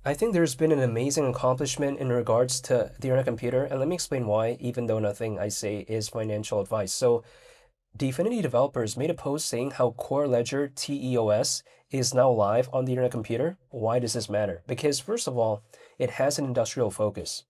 I think there's been an amazing accomplishment in regards to the internet computer, and let me explain why, even though nothing I say is financial advice. So, Dfinity developers made a post saying how Core Ledger TEOS is now live on the internet computer. Why does this matter? Because, first of all, it has an industrial focus.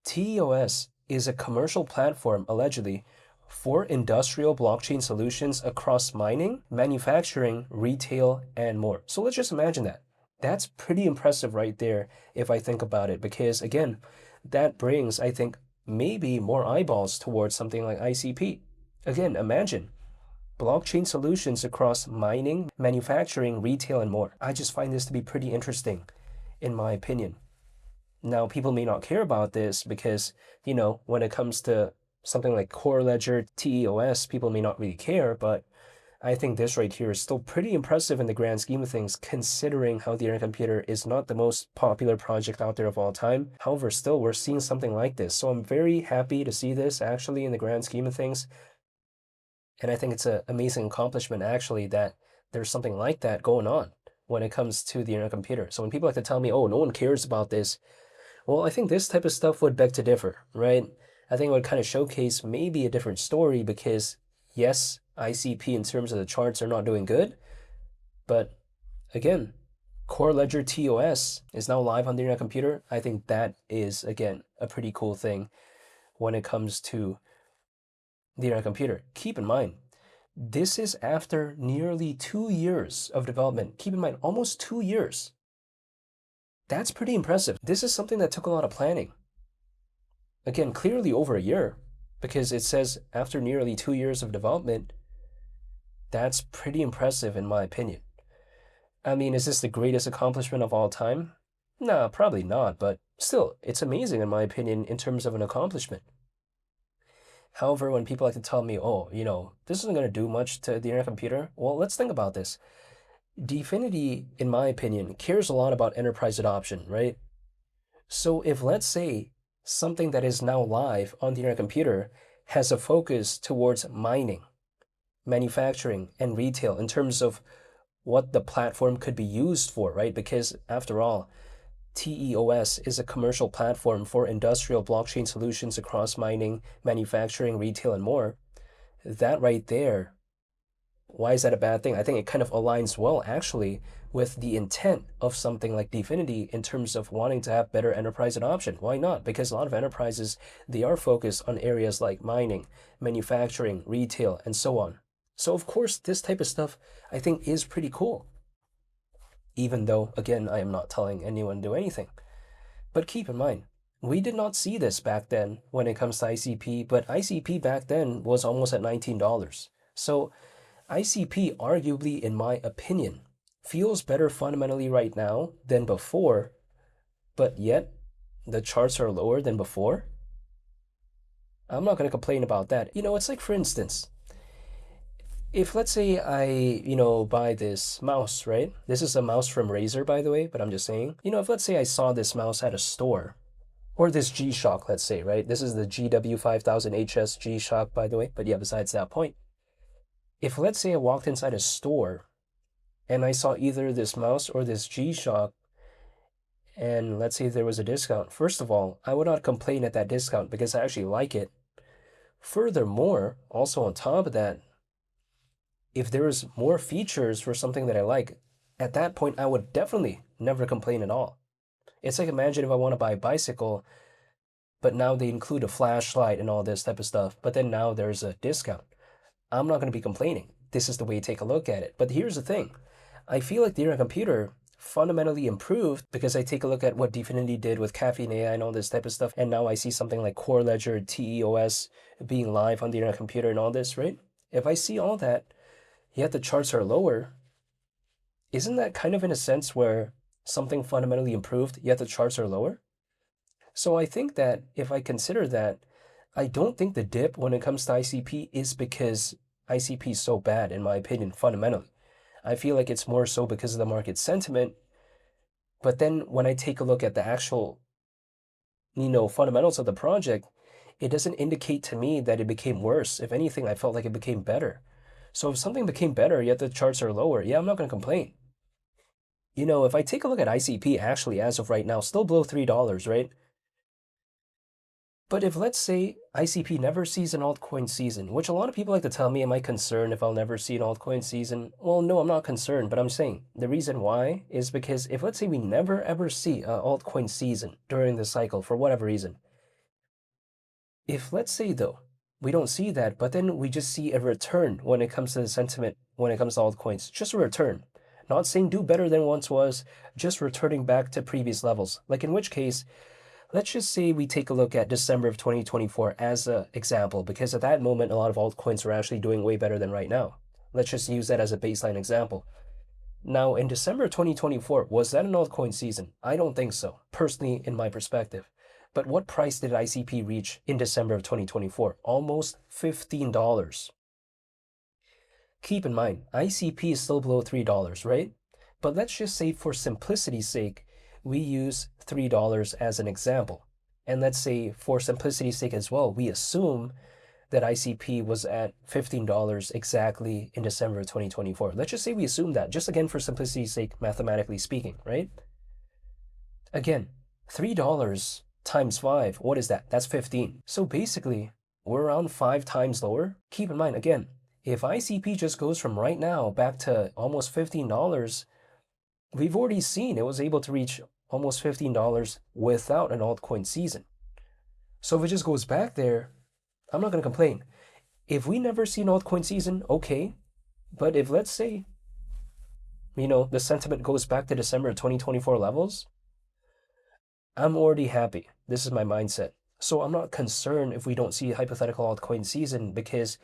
TEOS is a commercial platform, allegedly, for industrial blockchain solutions across mining, manufacturing, retail, and more. So let's just imagine that. That's pretty impressive right there if I think about it, because again, that brings, I think, maybe more eyeballs towards something like ICP. Again, imagine blockchain solutions across mining, manufacturing, retail, and more. I just find this to be pretty interesting, in my opinion. Now, people may not care about this because, when it comes to something like Core Ledger, TEOS, people may not really care, but I think this right here is still pretty impressive in the grand scheme of things, considering how the internet computer is not the most popular project out there of all time. However, still, we're seeing something like this. So I'm very happy to see this actually in the grand scheme of things. And I think it's an amazing accomplishment actually that there's something like that going on when it comes to the internet computer. So when people like to tell me, oh, no one cares about this, well, I think this type of stuff would beg to differ, right? I think it would kind of showcase maybe a different story because, yes, ICP in terms of the charts are not doing good, but again, Core Ledger TOS is now live on the internet computer. I think that is, again, a pretty cool thing when it comes to the internet computer. Keep in mind, this is after nearly 2 years of development. Keep in mind, almost 2 years. That's pretty impressive. This is something that took a lot of planning. Again, clearly over a year, because it says after nearly 2 years of development. That's pretty impressive in my opinion. I mean, is this the greatest accomplishment of all time? Nah, probably not, but still, it's amazing in my opinion in terms of an accomplishment. However, when people like to tell me, oh, this isn't going to do much to the internet computer, well, let's think about this. Dfinity, in my opinion, cares a lot about enterprise adoption, right? So if, let's say, something that is now live on the internet computer has a focus towards mining, manufacturing, and retail in terms of what the platform could be used for, right? Because after all, TEOS is a commercial platform for industrial blockchain solutions across mining, manufacturing, retail, and more. That right there, why is that a bad thing? I think it kind of aligns well, actually, with the intent of something like Dfinity in terms of wanting to have better enterprise adoption. Why not? Because a lot of enterprises, they are focused on areas like mining, manufacturing, retail, and so on. So, of course, this type of stuff I think is pretty cool. Even though, again, I am not telling anyone to do anything. But keep in mind, we did not see this back then when it comes to ICP, but ICP back then was almost at $19. So ICP, arguably, in my opinion, feels better fundamentally right now than before, but yet the charts are lower than before. I'm not going to complain about that. It's like, for instance, if let's say I, buy this mouse, right? This is a mouse from Razer, by the way, but I'm just saying, if let's say I saw this mouse at a store, or this G-Shock, let's say, right? This is the GW5000HS G-Shock, by the way, but yeah, besides that point, if let's say I walked inside a store and I saw either this mouse or this G-Shock, and let's say there was a discount, first of all, I would not complain at that discount because I actually like it. Furthermore, also on top of that, if there is more features for something that I like, at that point I would definitely never complain at all. It's like, imagine if I want to buy a bicycle, but now they include a flashlight and all this type of stuff, but then now there's a discount. I'm not going to be complaining. This is the way to take a look at it. But here's the thing. I feel like the internet computer fundamentally improved because I take a look at what Dfinity did with Caffeine AI and all this type of stuff, and now I see something like Core Ledger, TEOS being live on the internet computer and all this, right? If I see all that, yet the charts are lower, isn't that kind of in a sense where something fundamentally improved, yet the charts are lower? So I think that if I consider that, I don't think the dip when it comes to ICP is because ICP is so bad, in my opinion, fundamentally. I feel like it's more so because of the market sentiment. But then when I take a look at the actual, fundamentals of the project, it doesn't indicate to me that it became worse. If anything, I felt like it became better. So if something became better, yet the charts are lower, yeah, I'm not going to complain. If I take a look at ICP, actually, as of right now, still below $3, right? But if, let's say, ICP never sees an altcoin season, which a lot of people like to tell me, am I concerned if I'll never see an altcoin season? Well, no, I'm not concerned, but I'm saying the reason why is because if, let's say, we never ever see an altcoin season during the cycle for whatever reason, if, let's say, though, we don't see that, but then we just see a return when it comes to the sentiment, when it comes to altcoins, just a return. Not saying do better than once was, just returning back to previous levels. Like in which case, let's just say we take a look at December of 2024 as an example, because at that moment, a lot of altcoins were actually doing way better than right now. Let's just use that as a baseline example. Now, in December 2024, was that an altcoin season? I don't think so, personally, in my perspective. But what price did ICP reach in December of 2024? Almost $15. Keep in mind, ICP is still below $3, right? But let's just say for simplicity's sake, we use $3 as an example. And let's say for simplicity's sake as well, we assume that ICP was at $15 exactly in December of 2024. Let's just say we assume that, just again for simplicity's sake, mathematically speaking, right? Again, $3 times 5, what is that? That's 15. So basically, we're around 5 times lower. Keep in mind, again, if ICP just goes from right now back to almost $15, we've already seen it was able to reach almost $15 without an altcoin season. So if it just goes back there, I'm not going to complain. If we never see an altcoin season, okay. But if, let's say, the sentiment goes back to December 2024 levels, I'm already happy. This is my mindset. So I'm not concerned if we don't see a hypothetical altcoin season, because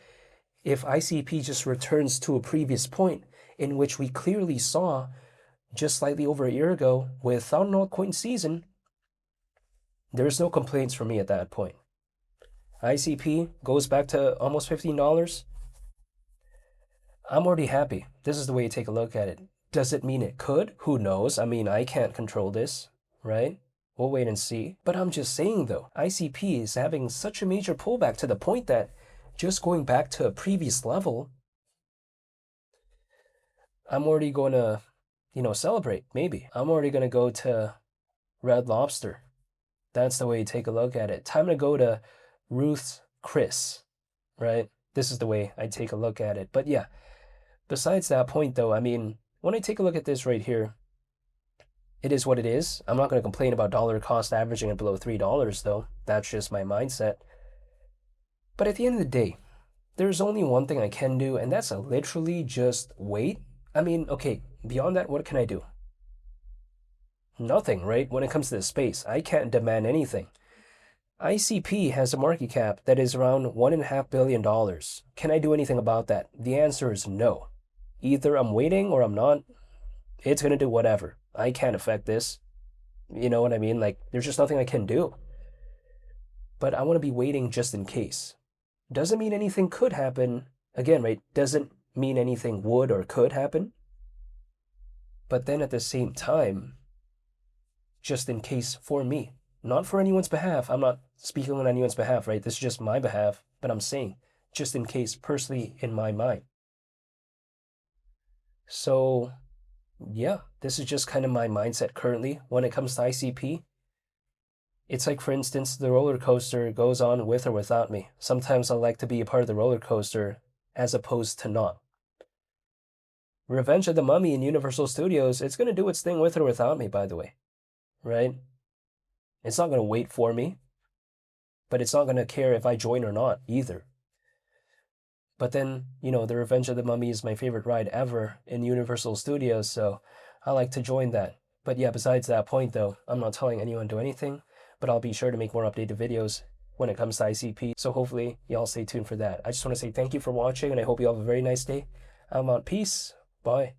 if ICP just returns to a previous point in which we clearly saw just slightly over a year ago without an altcoin season, there's no complaints for me at that point. ICP goes back to almost $15, I'm already happy. This is the way you take a look at it. Does it mean it could? Who knows? I mean, I can't control this, right? We'll wait and see. But I'm just saying though, ICP is having such a major pullback to the point that just going back to a previous level, I'm already going to, celebrate, maybe. I'm already going to go to Red Lobster. That's the way you take a look at it. Time to go to Ruth's Chris, right? This is the way I take a look at it. But yeah, besides that point though, I mean, when I take a look at this right here, it is what it is. I'm not going to complain about dollar cost averaging at below $3 though. That's just my mindset. But at the end of the day, there's only one thing I can do, and that's literally just wait. I mean, okay, beyond that, what can I do? Nothing, right? When it comes to the space, I can't demand anything. ICP has a market cap that is around $1.5 billion. Can I do anything about that? The answer is no. Either I'm waiting or I'm not. It's going to do whatever. I can't affect this. You know what I mean? Like, there's just nothing I can do. But I want to be waiting just in case. Doesn't mean anything could happen. Again, right? Doesn't mean anything would or could happen. But then at the same time, just in case for me, not for anyone's behalf. I'm not speaking on anyone's behalf, right? This is just my behalf, but I'm saying just in case personally in my mind. So yeah, this is just kind of my mindset currently when it comes to ICP. It's like, for instance, the roller coaster goes on with or without me. Sometimes I like to be a part of the roller coaster as opposed to not. Revenge of the Mummy in Universal Studios, it's going to do its thing with or without me, by the way, right? It's not going to wait for me, but it's not going to care if I join or not either. But then, the Revenge of the Mummy is my favorite ride ever in Universal Studios, so I like to join that. But yeah, besides that point though, I'm not telling anyone to do anything, but I'll be sure to make more updated videos when it comes to ICP, so hopefully y'all stay tuned for that. I just want to say thank you for watching, and I hope you have a very nice day. I'm out. Peace. Bye.